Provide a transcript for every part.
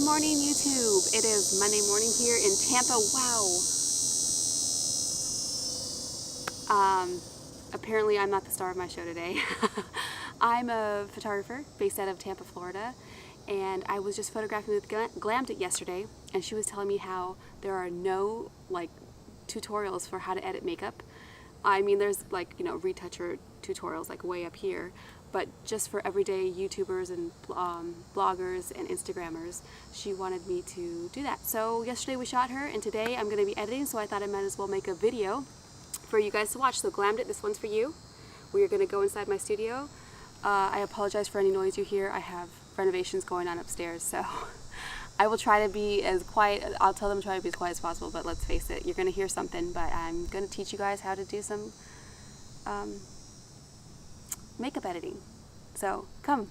morning, YouTube. It is Monday morning here in Tampa. Wow. Apparently I'm not the star of my show today. I'm a photographer based out of Tampa, Florida, and I was just photographing with Glamdit yesterday, and she was telling me how there are no tutorials for how to edit makeup. I mean, there's retoucher tutorials way up here, but just for everyday YouTubers and bloggers and Instagrammers, she wanted me to do that. So yesterday we shot her, and today I'm going to be editing, so I thought I might as well make a video for you guys to watch. So Glamdit, this one's for you. We are going to go inside my studio. I apologize for any noise you hear. I have renovations going on upstairs, so I will try to be as quiet. I'll tell them to try to be as quiet as possible, but let's face it, you're going to hear something, but I'm going to teach you guys how to do some makeup editing. So, come.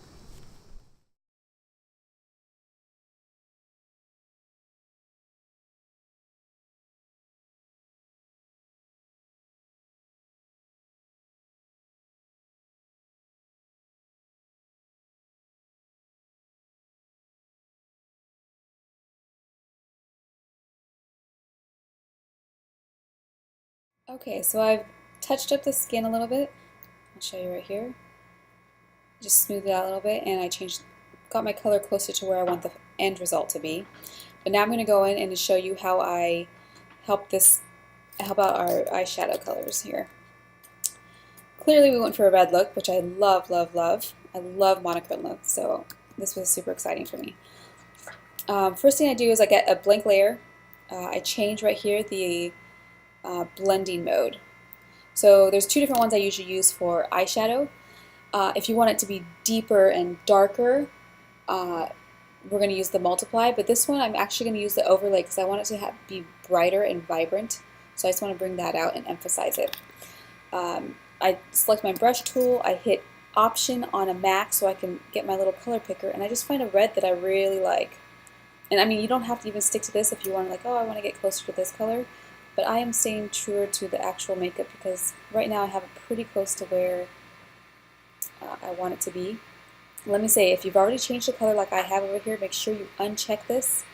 Okay, so I've touched up the skin a little bit. I'll show you right here. Just smoothed it out a little bit, and I got my color closer to where I want the end result to be. But now I'm going to go in and show you how I help out our eyeshadow colors here. Clearly we went for a red look, which I love, love, love. I love monochrome looks, so this was super exciting for me. First thing I do is I get a blank layer. I change right here the blending mode. So there's two different ones I usually use for eyeshadow. If you want it to be deeper and darker, we're going to use the multiply, but this one I'm actually going to use the overlay because I want it to be brighter and vibrant. So I just want to bring that out and emphasize it. I select my brush tool, I hit Option on a Mac so I can get my little color picker, and I just find a red that I really like. And I mean, you don't have to even stick to this if you want to oh, I want to get closer to this color. But I am staying truer to the actual makeup because right now I have it pretty close to where I want it to be. Let me say, if you've already changed the color like I have over here, make sure you uncheck this.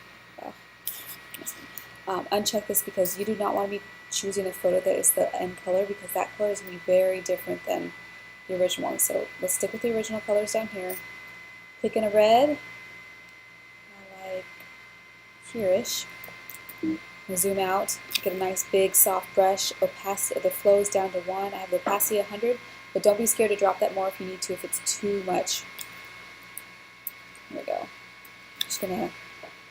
Uncheck this because you do not want to be choosing a photo that is the end color because that color is going to be very different than the original one. So let's stick with the original colors down here. Picking a red, I like here-ish. Zoom out, get a nice big soft brush. Opacity, the flow is down to 1. I have the opacity 100, but don't be scared to drop that more if you need to, if it's too much. There we go. Just gonna,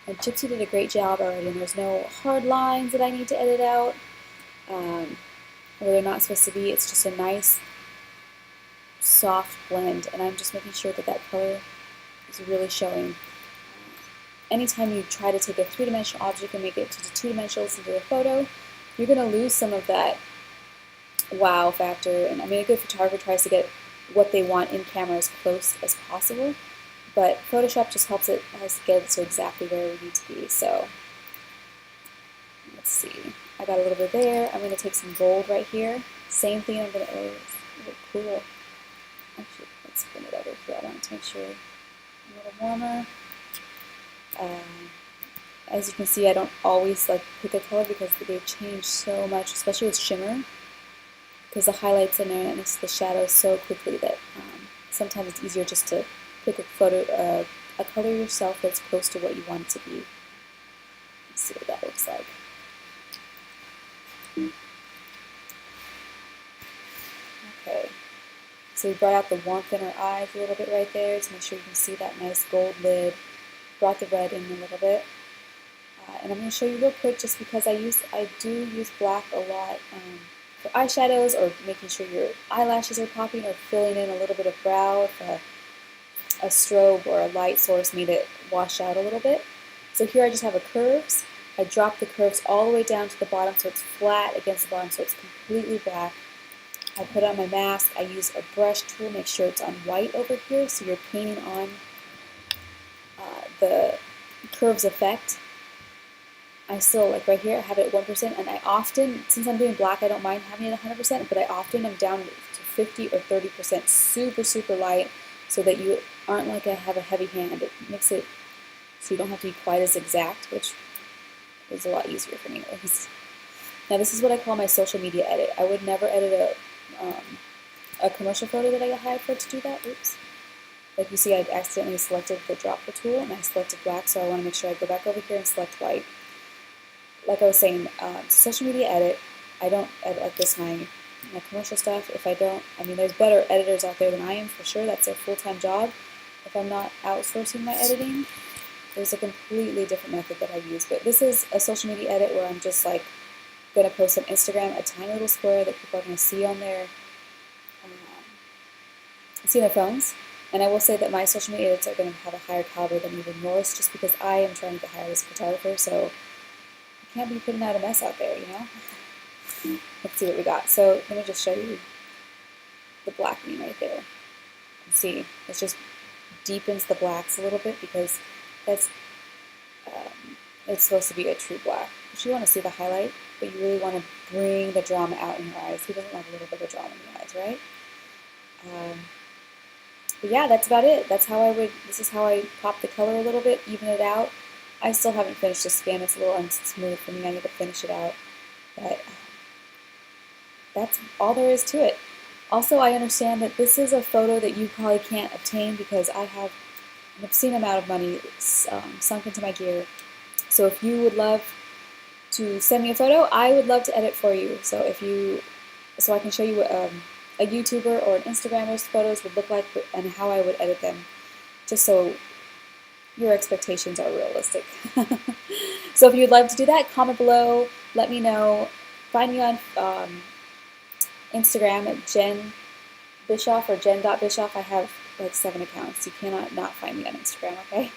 and Gypsy did a great job already, and there's no hard lines that I need to edit out, where they're not supposed to be. It's just a nice, soft blend, and I'm just making sure that that color is really showing. Anytime you try to take a three-dimensional object and make it to two dimensionals into a photo, you're going to lose some of that wow factor. And I mean, a good photographer tries to get what they want in camera as close as possible, but Photoshop just helps us get it so exactly where we need to be. So let's see, I got a little bit there. I'm going to take some gold right here. Same thing. I'm going to, oh, it's a little cool. Actually, let's bring it over here. I want to make sure it's a little warmer. As you can see, I don't always pick a color because they change so much, especially with shimmer, because the highlights in there and the shadows so quickly that sometimes it's easier just to pick a color yourself that's close to what you want it to be. Let's see what that looks like. Okay, so we brought out the warmth in our eyes a little bit right there to make sure you can see that nice gold lid. Brought the red in a little bit, and I'm going to show you real quick just because I do use black a lot for eyeshadows or making sure your eyelashes are popping or filling in a little bit of brow if a strobe or a light source made it wash out a little bit. So here I just have a curves. I drop the curves all the way down to the bottom so it's flat against the bottom so it's completely black. I put on my mask. I use a brush tool, make sure it's on white over here so you're painting on the curves effect. I still, right here, I have it at 1%, and I often, since I'm doing black, I don't mind having it at 100%, but I often am down to 50 or 30%, super, super light, so that you aren't have a heavy hand. It makes it so you don't have to be quite as exact, which is a lot easier for me anyways. Now this is what I call my social media edit. I would never edit a commercial photo that I hired for to do that. Oops. Like you see, I accidentally selected the dropper tool and I selected black, so I want to make sure I go back over here and select white. Like I was saying, social media edit, I don't edit like this my commercial stuff. If I don't, I mean, there's better editors out there than I am for sure. That's their full-time job. If I'm not outsourcing my editing, there's a completely different method that I use. But this is a social media edit where I'm just like going to post on Instagram a tiny little square that people are going to see on their phones. And I will say that my social media edits are going to have a higher caliber than even yours, just because I am trying to get hired as a photographer, so you can't be putting out a mess out there, you know? Let's see what we got. So let me just show you the blackening right there. You can see it just deepens the blacks a little bit because that's it's supposed to be a true black. But you want to see the highlight, but you really want to bring the drama out in your eyes. Who doesn't want a little bit of drama in your eyes, right? But yeah, that's about it. That's how this is how I pop the color a little bit, even it out. I still haven't finished the skin. It's a little unsmooth for me. I need to finish it out. But that's all there is to it. Also, I understand that this is a photo that you probably can't obtain because I have an obscene amount of money sunk into my gear. So if you would love to send me a photo, I would love to edit for you. So I can show you what a YouTuber or an Instagrammer's photos would look like and how I would edit them, just so your expectations are realistic. So if you'd like to do that, comment below, let me know. Find me on Instagram at Jen Bischoff or jen.bischoff. I have like 7 accounts. You cannot not find me on Instagram, okay?